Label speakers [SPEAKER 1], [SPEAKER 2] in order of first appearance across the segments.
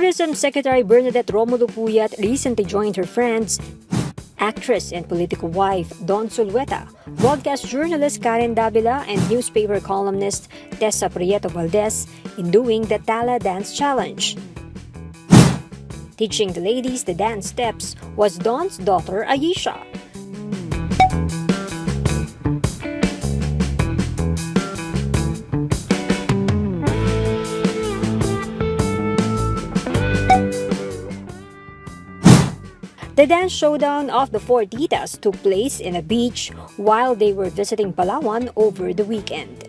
[SPEAKER 1] Tourism Secretary Bernadette Puyat recently joined her friends, actress and Politiko wife Dawn Zulueta, broadcast journalist Karen Davila, and newspaper columnist Tessa Prieto-Valdes in doing the Tala Dance Challenge. Teaching the ladies the dance steps was Dawn's daughter Ayesha. The dance showdown of the four titas took place in a beach while they were visiting Palawan over the weekend.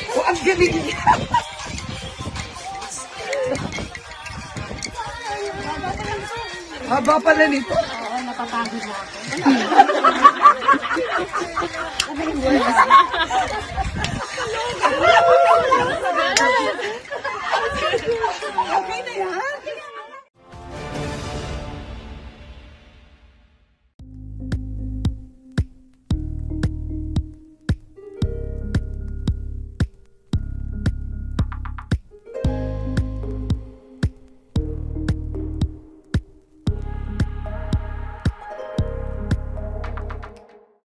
[SPEAKER 2] Oh, ang galing niya! Haba pala nito.
[SPEAKER 3] Oo, napapagod na ako.
[SPEAKER 2] Okay na yan.